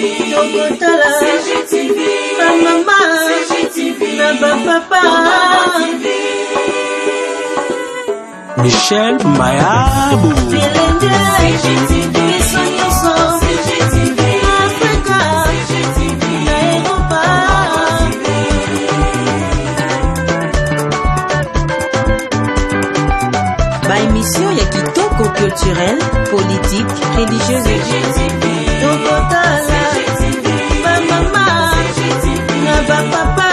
Tokotala CGTV, maman CGTV, na papa Michel Mayabou CGTV, CGTV, Africa CGTV, na Europa. Ba émission ya kitoko culturel, politique, religieuse CGTV. Tokotala ba mama na ba papa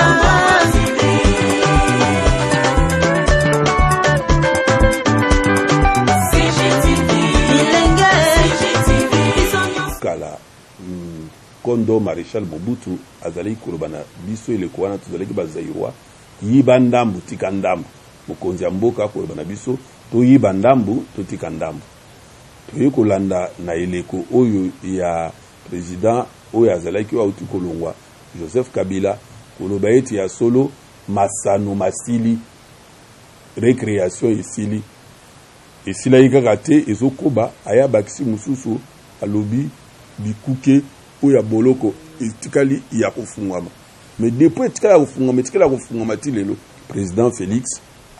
kala kondo Maréchal Mobutu azali kolobana biso eleko wana tozalaki bazairwa yiba ndambu tika ndambu mokonzi ya mboka kolobana biso toyiba ndambu totika ndambu toye kolanda na eleko oyo ya président oyo azalaki auti kolongwa Joseph Kabila koloba eti ya solo masano masili récréation esili esila yikaka te ezokoba aya bakisi mususu alobi bikuke oya boloko etikali ya kofungwama mais depuis etikali ya kofungwama etikali ya kofungwama ti lelo président Félix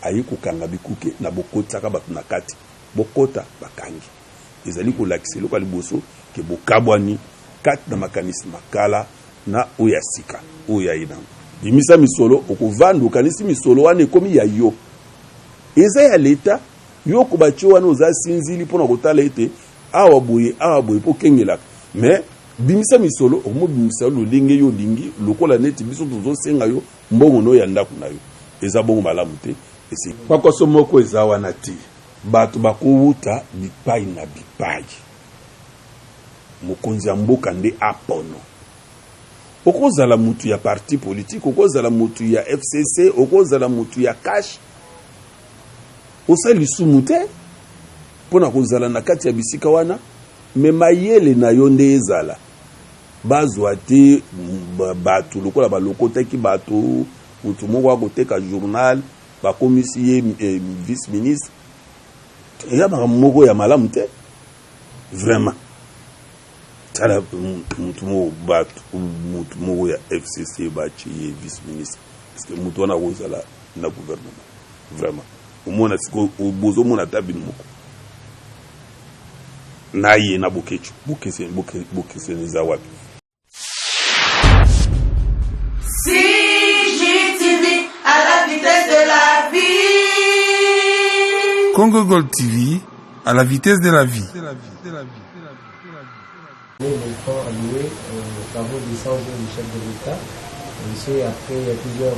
ayi kokanga bikuke na bokotaka bato na kati bokota bakangi ezali kolakisa eloko ya liboso ke bokabwani kati na makanisi makala na oya sika oya inango bimisa misolo okovanda okanisi misolo wana ekomi ya yo eza ya leta yo kobachi wana oza sinzili mpona kotala ete awa boye po kengelaka mais bimisa misolo omobimisa lolenge yo lingi lokola neti biso tozosenga yo mbongo no ya ndako na yo eza bongo malamu te esi pakoso moko eza wana te bato bakowuta bipai na bipai mokonzi ya mboka nde apono okozala mutu ya parti politique okozala mutu ya FCC okozala mutu ya cash osali sumu te mpona kozala na kati ya bisika wana me mayele na yo nde ezala bazwa te bato lokola balokotaki bato mutu moko akoteka journal bakomisi ye vice ministre eya makambo moko ya malamu te vraiment tala mutu moko ya FCC bachi ye vice ministre parce que mutu wana akozala na gouvernement vraiment omona siko bozomona tabini moko naye na bokecho bokese neza wapi CGTV à la vitesse de la vie. Congo Gold TV à la vitesse de la vie. Les fonds alloués aux travaux du centre du chef de l'État. Ici, après plusieurs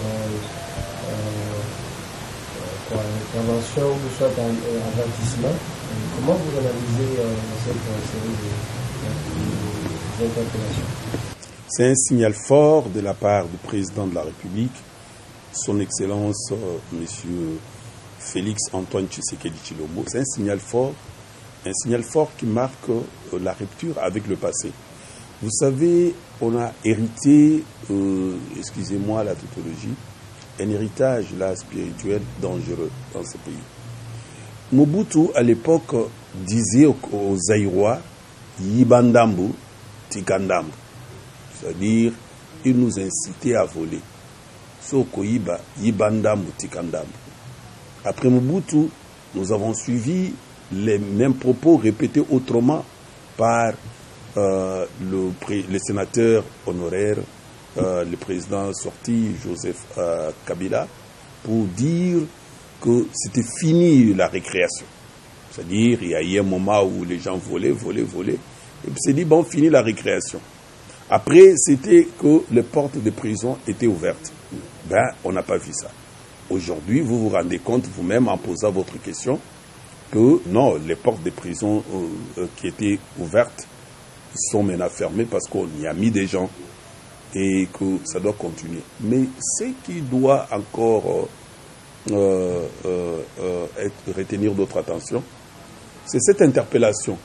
interventions ou soit avertissements. Comment vous analysez cette série d'interpellations? C'est un signal fort de la part du président de la République, son Excellence Monsieur Félix Antoine Tshisekedi Tshilombo. C'est un signal fort qui marque la rupture avec le passé. Vous savez, on a hérité, excusez-moi la tautologie, un héritage là spirituel dangereux dans ce pays. Mobutu à l'époque disait aux Zaïrois Yibandambu Tikandambu, c'est-à-dire il nous incitait à voler. Soko Yiba Yibandambu Tikandambu. Après Mobutu, nous avons suivi les mêmes propos répétés autrement par le sénateur honoraire, le président sorti Joseph Kabila, pour dire que c'était fini la récréation. C'est-à-dire, il y a eu un moment où les gens volaient. Et puis c'est dit, bon, fini la récréation. Après, c'était que les portes de prison étaient ouvertes. Ben, on n'a pas vu ça. Aujourd'hui, vous vous rendez compte vous-même en posant votre question que non, les portes de prison qui étaient ouvertes sont maintenant fermées parce qu'on y a mis des gens et que ça doit continuer. Mais ce qui doit encore retenir notre attention, c'est cette interpellation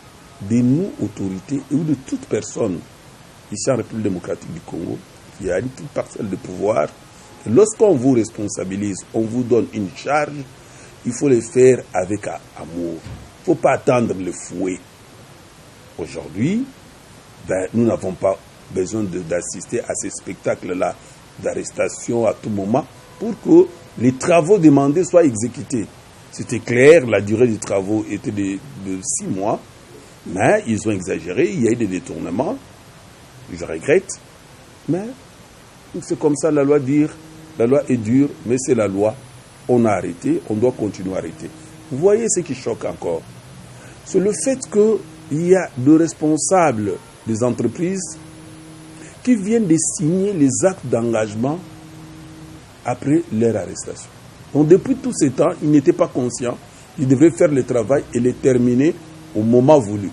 de nous, autorités, ou de toute personne ici en République démocratique du Congo, qui a une petite parcelle de pouvoir. Lorsqu'on vous responsabilise, on vous donne une charge, il faut le faire avec amour. Il ne faut pas attendre le fouet. Aujourd'hui, ben, nous n'avons pas besoin d'assister à ces spectacles-là d'arrestation à tout moment pour que les travaux demandés soient exécutés. C'était clair, la durée des travaux était de 6 mois, mais ils ont exagéré, il y a eu des détournements, je regrette, mais c'est comme ça la loi est dure, mais c'est la loi. On a arrêté, on doit continuer à arrêter. Vous voyez ce qui choque encore, c'est le fait qu'il y a des responsables des entreprises qui viennent de signer les actes d'engagement après leur arrestation. Donc depuis tous ces temps, ils n'étaient pas conscients, ils devaient faire le travail et le terminer au moment voulu.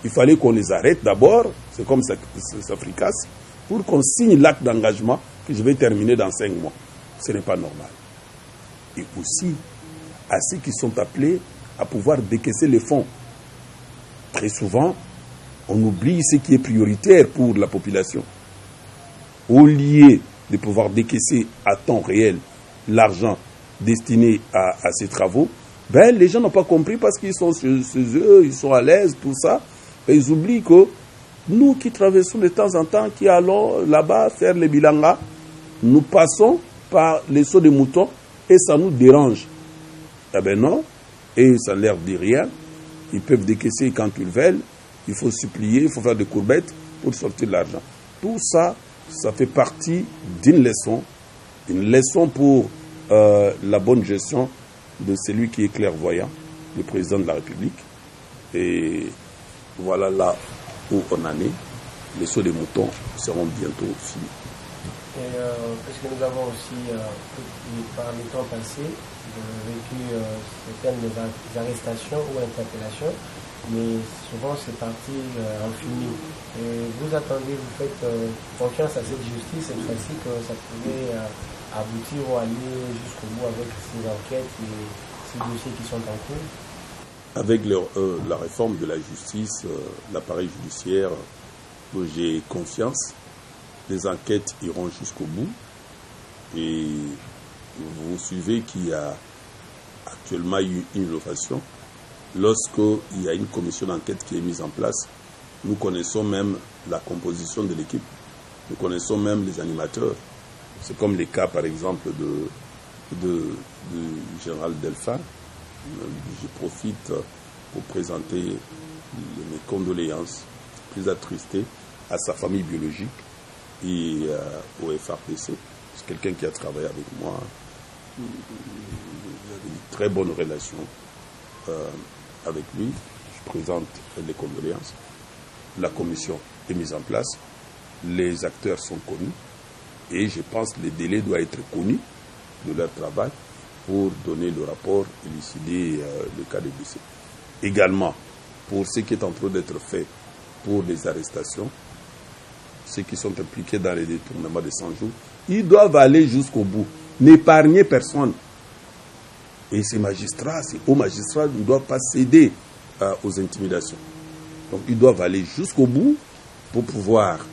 Il fallait qu'on les arrête d'abord, c'est comme ça fricasse, pour qu'on signe l'acte d'engagement que je vais terminer dans 5 mois. Ce n'est pas normal. Et aussi, à ceux qui sont appelés à pouvoir décaisser les fonds. Très souvent, on oublie ce qui est prioritaire pour la population. Au lieu de pouvoir décaisser à temps réel l'argent destiné à ces travaux, les gens n'ont pas compris parce qu'ils sont chez eux, ils sont à l'aise, tout ça. Et ils oublient que nous qui traversons de temps en temps, qui allons là-bas faire les bilanga, nous passons par les sauts de moutons et ça nous dérange. Eh bien non, et ça ne leur dit rien. Ils peuvent décaisser quand ils veulent. Il faut supplier, il faut faire des courbettes pour sortir de l'argent. Tout ça, ça fait partie d'une leçon pour la bonne gestion de celui qui est clairvoyant, le président de la République. Et voilà là où on en est. Les sauts des moutons seront bientôt finis. Et puisque nous avons aussi, par les temps passés, vécu certaines arrestations ou interpellations, mais souvent c'est parti en fumée. Et vous attendez, vous faites confiance à cette justice cette fois-ci que ça pourrait aboutir ou aller jusqu'au bout avec ces enquêtes et ces dossiers qui sont en cours? Avec la réforme de la justice, l'appareil judiciaire, j'ai confiance. Les enquêtes iront jusqu'au bout. Et vous suivez qu'il y a actuellement eu une innovation. Lorsqu'il y a une commission d'enquête qui est mise en place, nous connaissons même la composition de l'équipe. Nous connaissons même les animateurs. C'est comme les cas, par exemple, de général Delphin. Je profite pour présenter mes condoléances, plus attristées à sa famille biologique et au FRDC. C'est quelqu'un qui a travaillé avec moi. Il avait une très bonne relation avec lui. Je présente les condoléances. La commission est mise en place. Les acteurs sont connus. Et je pense que les délais doivent être connus de leur travail pour donner le rapport, élucider le cas de décès. Également, pour ce qui est en train d'être fait pour les arrestations, ceux qui sont impliqués dans les détournements de 100 jours, ils doivent aller jusqu'au bout, n'épargner personne. Et ces magistrats, ces hauts magistrats ne doivent pas céder aux intimidations. Donc ils doivent aller jusqu'au bout pour pouvoir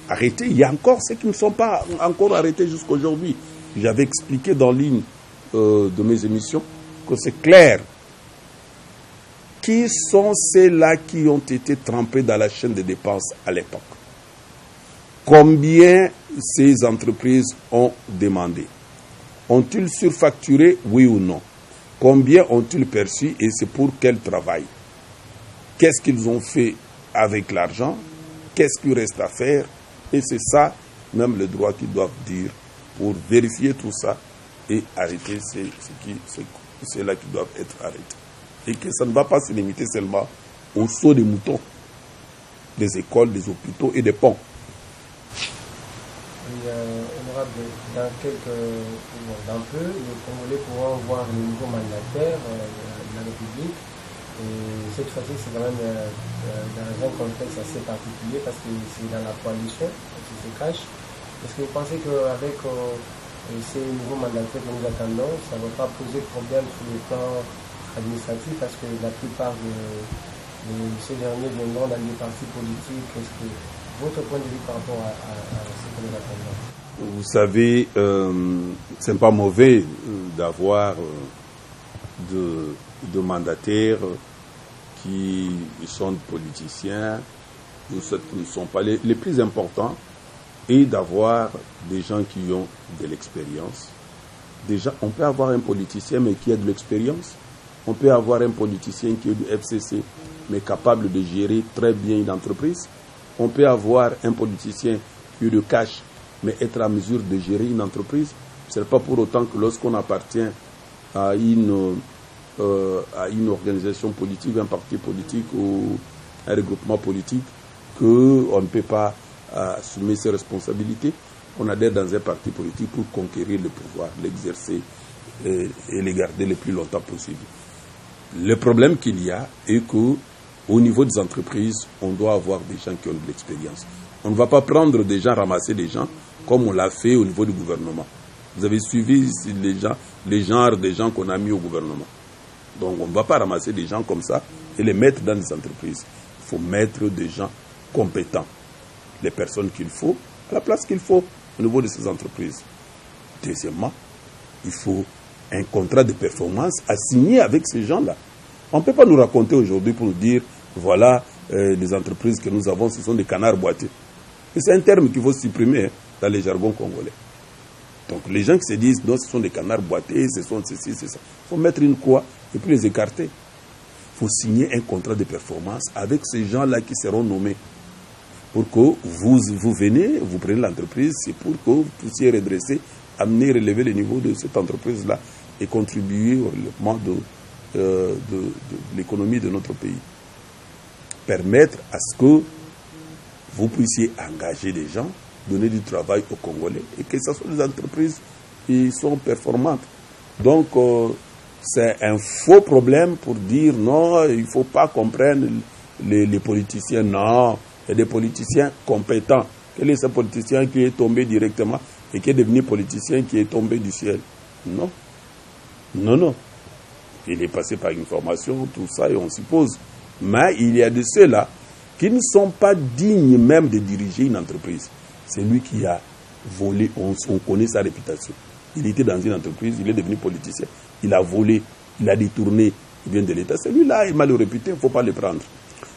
arrêter. Il y a encore ceux qui ne sont pas encore arrêtés jusqu'à aujourd'hui. J'avais expliqué dans l'une de mes émissions que c'est clair. Qui sont ceux-là qui ont été trempés dans la chaîne de dépenses à l'époque? Combien ces entreprises ont demandé? Ont-ils surfacturé, oui ou non? Combien ont-ils perçu et c'est pour quel travail? Qu'est-ce qu'ils ont fait avec l'argent? Qu'est-ce qu'il reste à faire? Et c'est ça, même le droit qu'ils doivent dire pour vérifier tout ça et arrêter ceux-là qui doivent être arrêtés. Et que ça ne va pas se limiter seulement au saut des moutons, des écoles, des hôpitaux et des ponts. Honorable, dans peu, les Congolais pourront voir le nouveau mandataire de la République. Et cette fois-ci, c'est quand même dans un contexte assez particulier parce que c'est dans la coalition qui se cache. Est-ce que vous pensez qu'avec ces nouveaux mandataires que nous attendons, ça ne va pas poser problème sur le plan administratif parce que la plupart de ces derniers viendront dans des partis politiques? Est-ce que votre point de vue par rapport à ce que nous attendons? Vous savez, c'est pas mauvais d'avoir de mandataires qui sont politiciens ne sont pas les plus importants, est d'avoir des gens qui ont de l'expérience. Déjà, on peut avoir un politicien mais qui a de l'expérience. On peut avoir un politicien qui est du FCC mais capable de gérer très bien une entreprise. On peut avoir un politicien qui est de cash mais être en mesure de gérer une entreprise. Ce n'est pas pour autant que lorsqu'on appartient à une organisation politique, un parti politique ou un regroupement politique, qu'on ne peut pas assumer ses responsabilités. On adhère dans un parti politique pour conquérir le pouvoir, l'exercer et le garder le plus longtemps possible. Le problème qu'il y a est qu'au niveau des entreprises, on doit avoir des gens qui ont de l'expérience. On ne va pas prendre des gens, ramasser des gens, comme on l'a fait au niveau du gouvernement. Vous avez suivi les genres des gens qu'on a mis au gouvernement. Donc on ne va pas ramasser des gens comme ça et les mettre dans des entreprises. Il faut mettre des gens compétents, les personnes qu'il faut, à la place qu'il faut au niveau de ces entreprises. Deuxièmement, il faut un contrat de performance à signer avec ces gens-là. On ne peut pas nous raconter aujourd'hui pour nous dire, voilà, les entreprises que nous avons, ce sont des canards boités. Et c'est un terme qu'il faut supprimer dans les jargons congolais. Donc les gens qui se disent, non, ce sont des canards boités, ce sont ceci, c'est ça. Il faut mettre une croix et puis les écarter. Il faut signer un contrat de performance avec ces gens-là qui seront nommés. Pour que vous venez, vous prenez l'entreprise, c'est pour que vous puissiez redresser, amener, relever le niveau de cette entreprise-là et contribuer au développement de l'économie de notre pays. Permettre à ce que vous puissiez engager des gens, donner du travail aux Congolais et que ce soit des entreprises qui sont performantes. Donc, c'est un faux problème pour dire non, il ne faut pas comprendre les politiciens. Non, il y a des politiciens compétents. Quel est ce politicien qui est tombé directement et qui est devenu politicien qui est tombé du ciel? Non. Non, non. Il est passé par une formation, tout ça, et on suppose. Mais il y a de ceux-là qui ne sont pas dignes même de diriger une entreprise. C'est lui qui a volé, on connaît sa réputation. Il était dans une entreprise, il est devenu politicien. Il a volé, il a détourné, il vient de l'État. Celui-là est mal réputé, il ne faut pas le prendre.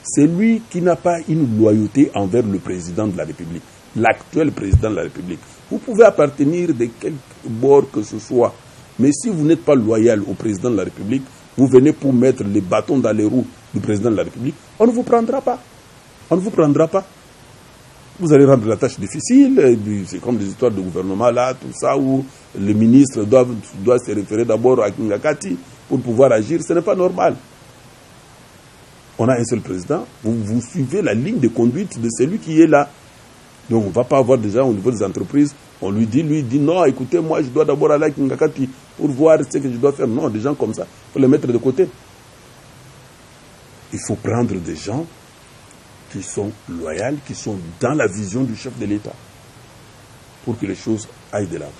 C'est lui qui n'a pas une loyauté envers le président de la République, l'actuel président de la République. Vous pouvez appartenir de quelque bord que ce soit, mais si vous n'êtes pas loyal au président de la République, vous venez pour mettre les bâtons dans les roues du président de la République, on ne vous prendra pas. On ne vous prendra pas. Vous allez rendre la tâche difficile. C'est comme des histoires de gouvernement là, tout ça, où le ministre doit se référer d'abord à Kingakati pour pouvoir agir. Ce n'est pas normal. On a un seul président. Vous suivez la ligne de conduite de celui qui est là. Donc on ne va pas avoir des gens au niveau des entreprises. On lui dit non, écoutez, moi je dois d'abord aller à Kingakati pour voir ce que je dois faire. Non, des gens comme ça, il faut les mettre de côté. Il faut prendre des gens qui sont loyaux, qui sont dans la vision du chef de l'État, pour que les choses aillent de l'avant.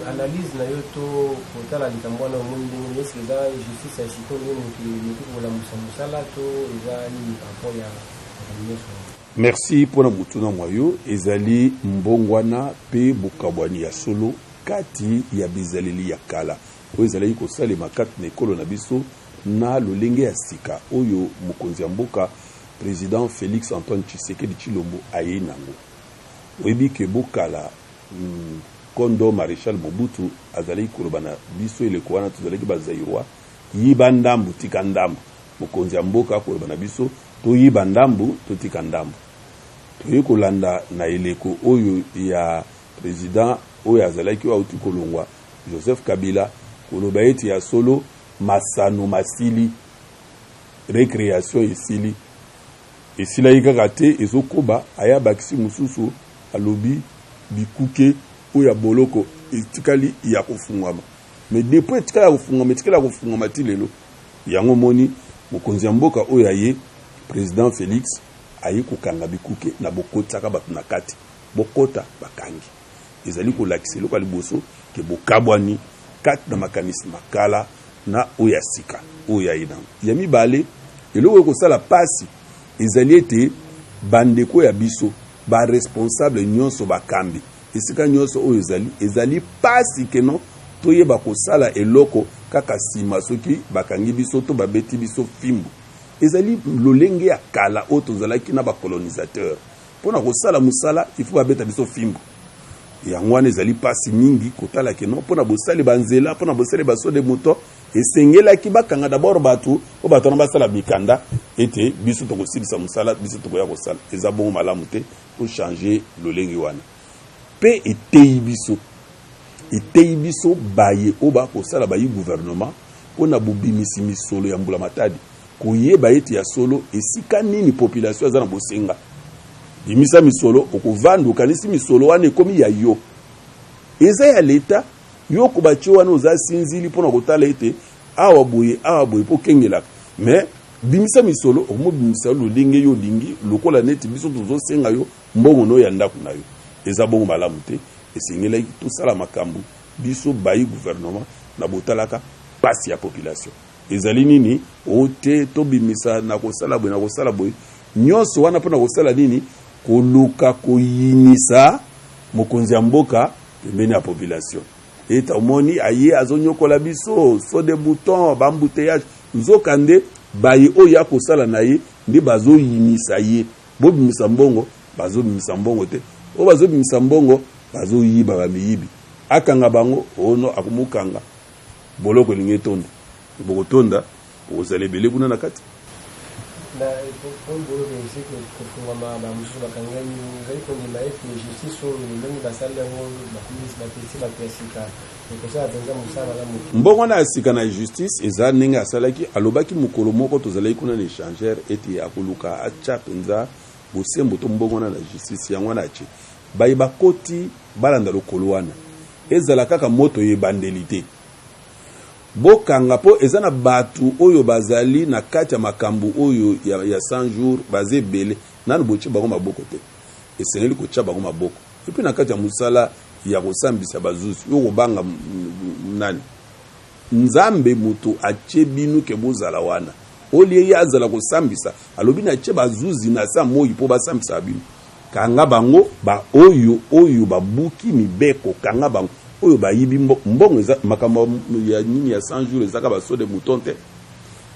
Analyse na yoto kotala likambo na mundi est-ce que za justice ya siko ni pour la musala to eza ni rapport ya. Merci pour la mutuna mwayo ezali mbongwana pe bukabwani ya solo kati ya bizaleli ya kala oyo ezali kosalema kati na ekolo na biso na lolenge ya sika oyo mokonzi ya mboka président Félix Antoine Tshisekedi Tshilombo aye nango oyebi ke bokala kondo Maréchal Mobutu azali koloba na biso eleko wana tozalaki bazairwa yiba ndambu tika ndambu mokonzi ya mboka koloba na biso toyiba ndambu totika ndambu toye kolanda na eleko oyo ya président oyo azalaki auti kolongwa Joseph Kabila koloba eti ya solo masano masili récréation esili esila yikaka te ezokoba aya bakisi mususu alobi bikuke oya boloko etikali ya kofungama mais depuis etikali ya kofungama etikali ya kofungama ti lelo yango moni mokonzi ya mboka oyo aye président Félix aye kokanga bikuke na bokotaka bato na kati bokota bakangi ezali kolakisa eloko ya liboso ke bokabwani kati na makanisi makala na oyo ya sika oyo aye nango ya mibale eloko ekosala pasi ezali ete bandeko ya biso ba responsable nyonso bakambi esika nyonso oyo ezali pasi keno toyeba kosala eloko kaka sima soki bakangi biso to babeti biso fimbu ezali lolenge ya kala oyo tozalaki na bacolonisateur mpona kosala mosala il faut babeta biso fimbu yango wana ezali pasi mingi kotala keno mpona bosali banzela mpona bosali baso de moto esengelaki bakanga d'abord bato oyo bato wana basala mikanda ete biso tokosilisa mosala biso tokoya kosala eza bongo malamu te tochange lolenge wana mpe eteyi biso baye oyo bakosala bayi gouvernement mpona bobimisi misolo ya mbula matadi koyeba ete ya solo esika nini population aza na bosenga bimisa misolo okovanda okanisi misolo wana ekomi ya yo eza ya leta yo kobatie wana oza sinzili mpona kotala ete awa boye mpo kengelaka mais bimisa misolo okomobimisa lolenge yo olingi lokola neti biso tozosenga yo mbongo no ya ndako na yo eza bongo malamu te esengelaki tosala makambo biso bayi gouvernement na botalaka pasi ya population ezali nini ote tobimisa na kosala boye nyonso wana mpona kosala nini koluka koyinisa mokonzi ya mboka pembeni ya population eta omoni aye azonyokola biso so de bouton bambouteillage nzoka nde baye oyo ya kosala na ye nde bazoyinisa ye bobimisa mbongo bazobimisa mbongo te oyo bazobimisa mbongo bazoyiba bamiyibi akanga bango ono akomukanga boloko elingi etonda bokotonda ozala ebele kuna na kati mbongo na asika na justice eza ndenge asalaki alobaki mokolo moko tozalaki kuna na échangeur ete akoluka atya mpenza bosembo to mbongo na justice yango wana atie baye bakoti balanda lokolo wana ezala kaka moto yebandeli te bokanga po eza na batu oyo bazali na kati ya makambo oyo ya 100 jours baze bele nanu boche bango maboko te eseneli kocha bango maboko epi na kati ya musala ya kosambisa bazuzi yo kobanga nani nzambe mutu ache binu ke bozala wana olie ya azala kosambisa alobi na che bazuzi na sa moyi po basambisa binu kanga bango ba oyo babuki mibeko kanga bango oyo bayibi mbongo eza makambo ya nini ya 100 jours ezaka baso de mouton te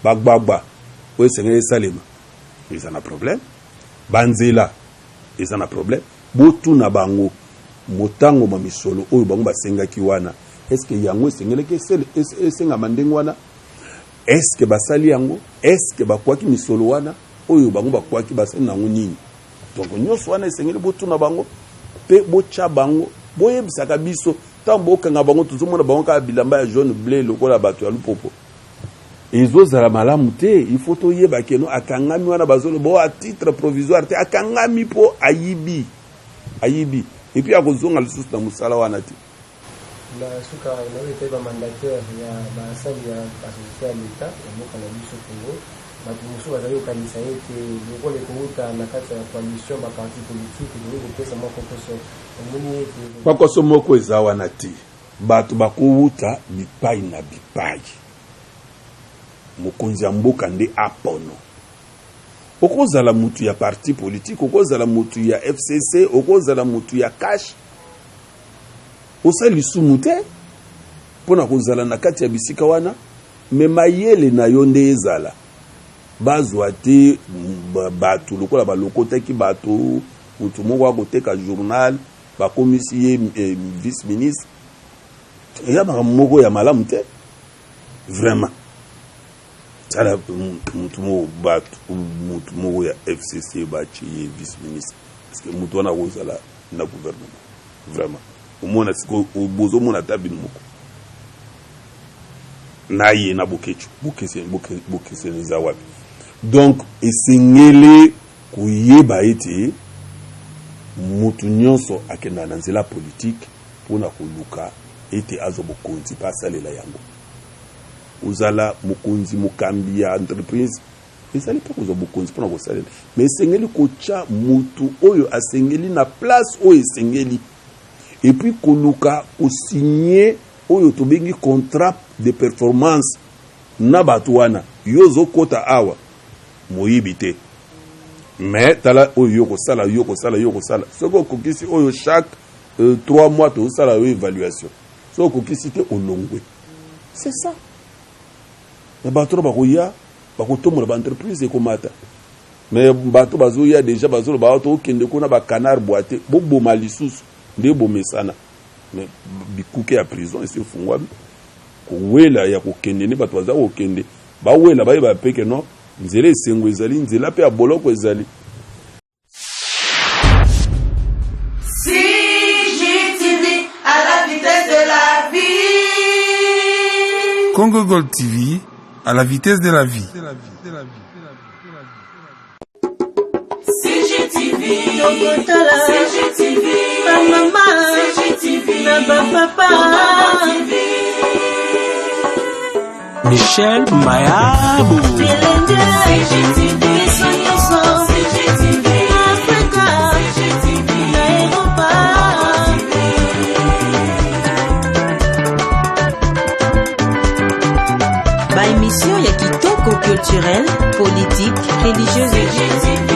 bagbagba oyo esengeli esalema eza na problème banzela eza na problème botuna bango motango ma misolo oyo bango basengaki wana eske yango esengeleki esengama ndenge wana eske basali yango eske bakwaki misolo wana oyo bango bakwaki basali nango nini donc nyonso wana esengeli botuna bango mpe bocha bango boyebisaka biso tambo okanga bango tozomona bango kaka bilamba ya jaune bleu lokola bato ya lupopo ezozala malamu te il faut toyeba keno akangami wana bazolobo a titre provisoire te akangami po ayibi et puis akozonga lisusu na mosala wana te na suka na leta ba mandataire ya basali ya société ya leta ya mboka na biso Congo bato mosusu bazali kokanisa ete lokola ekouta na kati ya coalition baparti politique ezali kopesa moko pakoso moko eza wana te bato bakouta bipai na bipai mokonzi ya mboka nde apono okozala mutu ya parti politique okozala mutu ya FCC okozala mutu ya cash osali sumu te mpona kozala na kati ya bisika wana me mayele na yo nde ezala bazwa te bato lokola balokotaki bato mutu moko akoteka journal bakomisi ye vice ministre ya moko ya malamu te vraiment tala mutu moko ya FCC bachi ye vice ministre parce que mutu wana kozala na gouvernement vraiment omona siko bozo mona tabini moko na ye na bokechu bokese za wapi donc esengele kuyeba ete mutu nyonso akenda na nzela politique pona koluka ete azo bokonzi pasalela yango uzala mukonzi mukambi ya entreprise ezali pa kozo bokonzi pona kosalela mais esengeli kocha mutu oyo asengeli na place oyo esengeli et puis koluka osigner oyo tobengi contrat de performance na bato wana yozo kota awa moyibi te mais tala oyo kosala soko okokisi oyo chaque 3 mois tosala oyo évaluation soko okokisi te olongwe c'est ça mais bato bakoya bakotombola baentreprise ekomata mais bato bazoya déjà bazoloba bato okende kuna bacanard boite boboma lisusu nde bomesana mais bikuke ya prison esi efungwami kowela ya kokende ne bato baza kokende bawela bayeba peke no nzela esengo ezali nzela mpe ya boloko ezali. CGTV à la vitesse de la vie. Congo Gold TV à la vitesse de la vie. CGTV, CGTV, ma maman, CGTV, ma papa. Michel Mayabou. CGTV, CGTV, Africa, CGTV, Europa. Ba émission ya kitoko culturel, politique, religieuse.